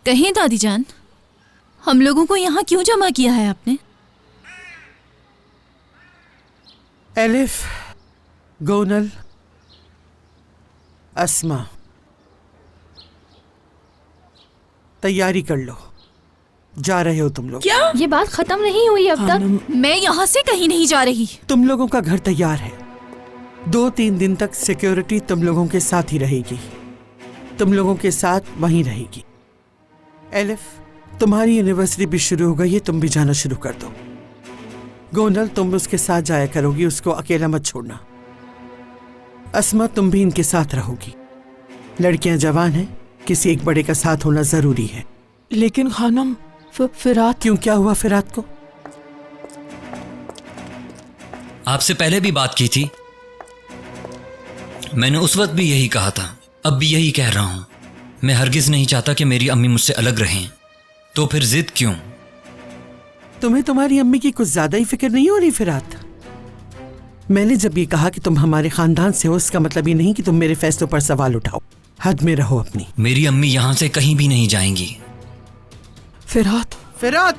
कहीं दादी जान, हम लोगों को यहाँ क्यों जमा किया है आपने? एलिफ, गोनल, अस्मा, तैयारी कर लो, जा रहे हो तुम लोग। क्या? ये बात खत्म नहीं हुई अब तक। मैं यहाँ से कहीं नहीं जा रही। तुम लोगों का घर तैयार है। 2-3 दिन तक सिक्योरिटी तुम लोगों के साथ ही रहेगी, तुम लोगों के साथ वहीं रहेगी। एलिफ, तुम्हारी यूनिवर्सिटी भी शुरू हो गई है, तुम भी जाना शुरू कर दो। गोनल, तुम उसके साथ जाया करोगी, उसको अकेला मत छोड़ना। अस्मा, तुम भी इनके साथ रहोगी। लड़कियां जवान हैं, किसी एक बड़े का साथ होना जरूरी है। लेकिन खानम, फिरात। क्यों, क्या हुआ फिरात को? आपसे पहले भी बात की थी, मैंने उस वक्त भी यही कहा था, अब भी यही कह रहा हूं। मैं हरगिज नहीं चाहता कि मेरी अम्मी मुझसे अलग रहें, तो फिर जिद क्यों? तुम्हें तुम्हारी अम्मी की कुछ ज्यादा ही फिक्र नहीं हो रही फिरात? मैंने जब ये कहा कि तुम हमारे खानदान से हो, इसका मतलब ये नहीं कि तुम मेरे फैसलों पर सवाल उठाओ। हद में रहो अपनी। मेरी अम्मी यहां से कहीं भी नहीं जाएंगी। फिरात, फिरात,